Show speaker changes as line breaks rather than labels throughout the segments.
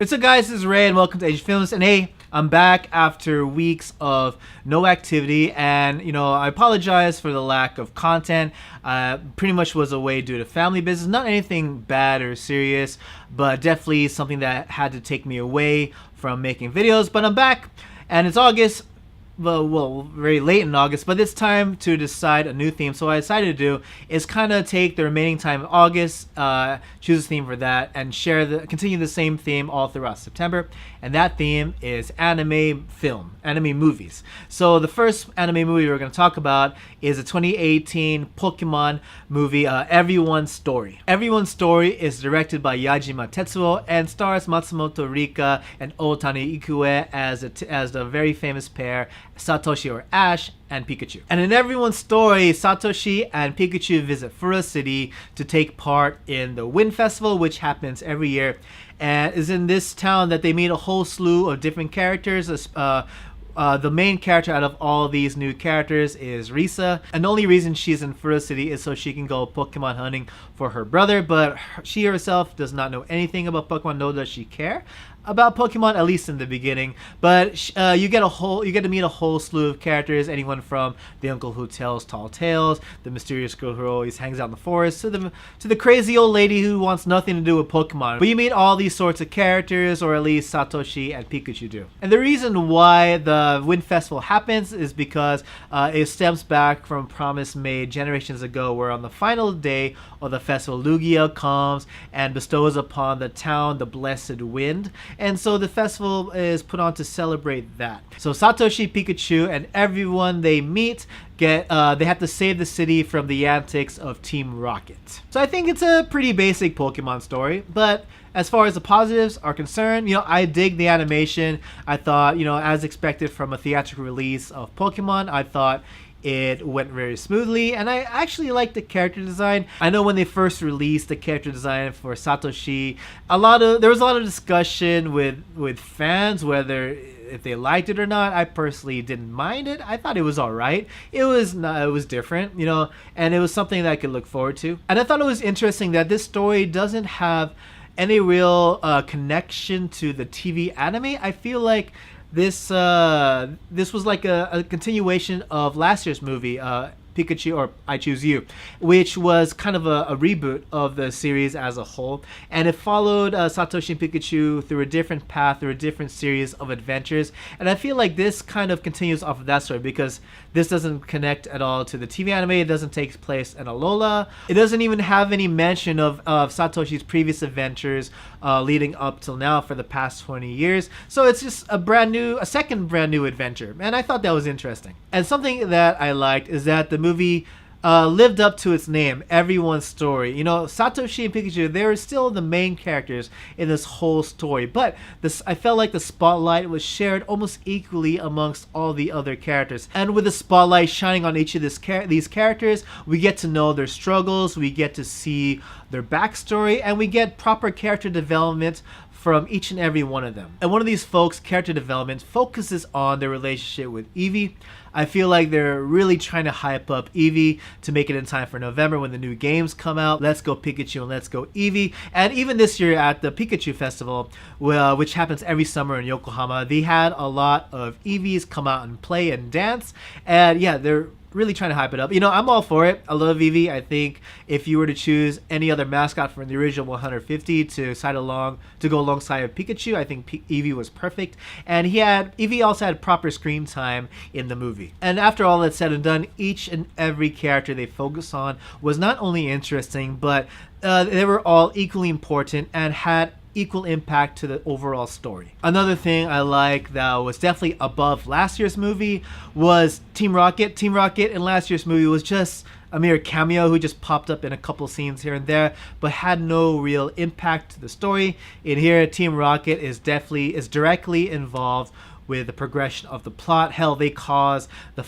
What's up, guys? This is Ray, and welcome to Asian Films. And hey, I'm back after weeks of no activity, and I apologize for the lack of content. Pretty much was away due to family business. Not anything bad or serious, but definitely something that had to take me away from making videos. But I'm back, and it's August. Well, very late in August, but it's time to decide a new theme. So what I decided to do is kind of take the remaining time of August, choose a theme for that, and continue the same theme all throughout September. And that theme is anime movies. So the first anime movie we're going to talk about is a 2018 Pokemon movie, Everyone's Story. Everyone's Story is directed by Yajima Tetsuo and stars Matsumoto, Rica, and Otani Ikue as the very famous pair, Satoshi or Ash and Pikachu. And in Everyone's Story, Satoshi and Pikachu visit Fura City to take part in the Wind Festival, which happens every year, and is in this town that they meet a whole slew of different characters. The main character out of all these new characters is Rica, and the only reason she's in Fura City is so she can go Pokemon hunting for her brother, but she herself does not know anything about Pokemon, nor does she care about Pokemon, at least in the beginning. But you get to meet a whole slew of characters, anyone from the uncle who tells tall tales, the mysterious girl who always hangs out in the forest, to the crazy old lady who wants nothing to do with Pokemon. But you meet all these sorts of characters, or at least Satoshi and Pikachu do. And the reason why the Wind Festival happens is because it stems back from a promise made generations ago, where on the final day of the festival, Lugia comes and bestows upon the town the blessed wind. And so the festival is put on to celebrate that. So Satoshi, Pikachu, and everyone they meet they have to save the city from the antics of Team Rocket. So I think it's a pretty basic Pokemon story, but as far as the positives are concerned, I dig the animation. I thought, as expected from a theatrical release of Pokemon, I thought it went very smoothly, and I actually liked the character design. I know when they first released the character design for Satoshi, there was a lot of discussion with fans whether if they liked it or not. I personally didn't mind it. I thought it was alright. It was different, and it was something that I could look forward to. And I thought it was interesting that this story doesn't have any real connection to the TV anime. I feel like this was like a continuation of last year's movie, Pikachu or I Choose You, which was kind of a reboot of the series as a whole, and it followed Satoshi and Pikachu through a different path, through a different series of adventures. And I feel like this kind of continues off of that story, because this doesn't connect at all to the TV anime. It doesn't take place in Alola. It doesn't even have any mention of Satoshi's previous adventures leading up till now for the past 20 years. So it's just a second brand new adventure, and I thought that was interesting. And something that I liked is that the movie lived up to its name, Everyone's Story. Satoshi and Pikachu, they were still the main characters in this whole story, but I felt like the spotlight was shared almost equally amongst all the other characters. And with the spotlight shining on each of these characters, we get to know their struggles, we get to see their backstory, and we get proper character development from each and every one of them. And one of these folks' character development focuses on their relationship with Eevee. I feel like they're really trying to hype up Eevee to make it in time for November when the new games come out. Let's go Pikachu and let's go Eevee. And even this year at the Pikachu Festival, which happens every summer in Yokohama, they had a lot of Eevees come out and play and dance. And yeah, they're really trying to hype it up. I'm all for it. I love Eevee. I think if you were to choose any other mascot from the original 150 to go alongside Pikachu, I think Eevee was perfect. And Eevee also had proper screen time in the movie. And after all that's said and done, each and every character they focus on was not only interesting, but they were all equally important and had equal impact to the overall story. Another thing I like that was definitely above last year's movie was Team Rocket. Team Rocket in last year's movie was just a mere cameo who just popped up in a couple scenes here and there, but had no real impact to the story. In here, Team Rocket is directly involved with the progression of the plot. Hell, they cause the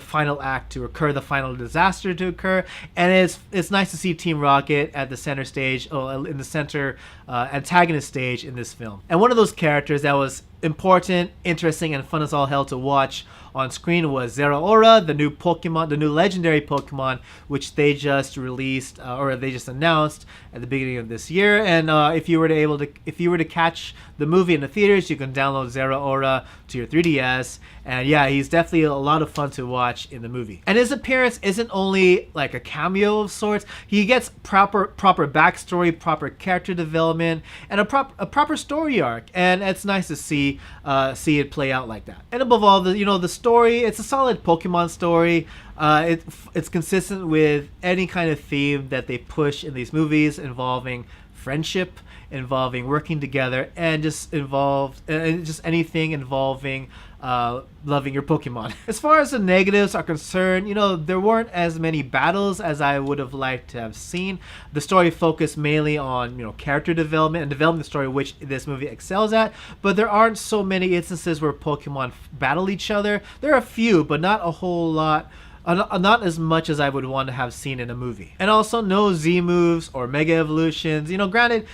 final act to occur, the final disaster to occur, and it's nice to see Team Rocket at the center stage, in the center antagonist stage in this film. And one of those characters that was important, interesting, and fun as all hell to watch on screen was Zeraora, the new Pokemon, the new legendary Pokemon, which they just released or they just announced at the beginning of this year. And if you were to catch the movie in the theaters, you can download Zeraora to your 3DS. And yeah, he's definitely a lot of fun to watch in the movie. And his appearance isn't only like a cameo of sorts. He gets proper backstory, proper character development, and a proper story arc. And it's nice to see it play out like that. And above all, the story, it's a solid Pokemon story. It's consistent with any kind of theme that they push in these movies involving friendship, involving working together, and just anything involving loving your Pokemon. As far as the negatives are concerned, there weren't as many battles as I would have liked to have seen. The story focused mainly on character development and developing the story, which this movie excels at. But there aren't so many instances where Pokemon battle each other. There are a few, but not a whole lot. Not as much as I would want to have seen in a movie. And also no Z moves or Mega Evolutions. Granted,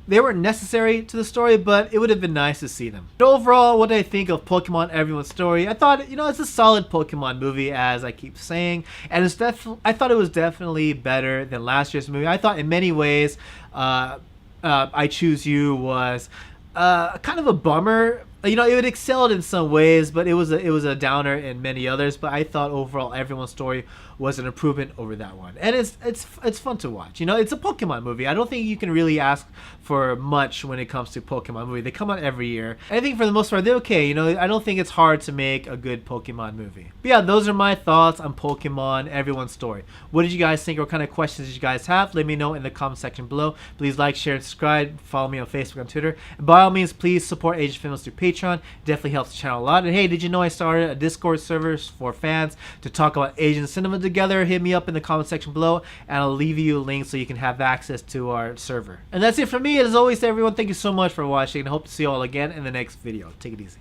they weren't necessary to the story, but it would have been nice to see them. But overall, what do I think of Pokemon Everyone's Story? I thought, it's a solid Pokemon movie, as I keep saying. And I thought it was definitely better than last year's movie. I thought in many ways, I Choose You was kind of a bummer. It excelled in some ways, but it was a downer in many others. But I thought overall, Everyone's Story was an improvement over that one, and it's fun to watch. It's a Pokemon movie. I don't think you can really ask for much when it comes to Pokemon movie. They come out every year, and I think for the most part they're okay. I don't think it's hard to make a good Pokemon movie. But yeah, those are my thoughts on Pokemon Everyone's Story. What did you guys think? What kind of questions did you guys have? Let me know in the comment section below. Please like, share, and subscribe. Follow me on Facebook and Twitter. And by all means, please support Asian Films through Patreon. Definitely helps the channel a lot. And hey, did you know I started a Discord server for fans to talk about Asian cinema together? Hit me up in the comment section below, and I'll leave you a link so you can have access to our server. And that's it from me. As always, everyone, thank you so much for watching, and I hope to see you all again in the next video. Take it easy.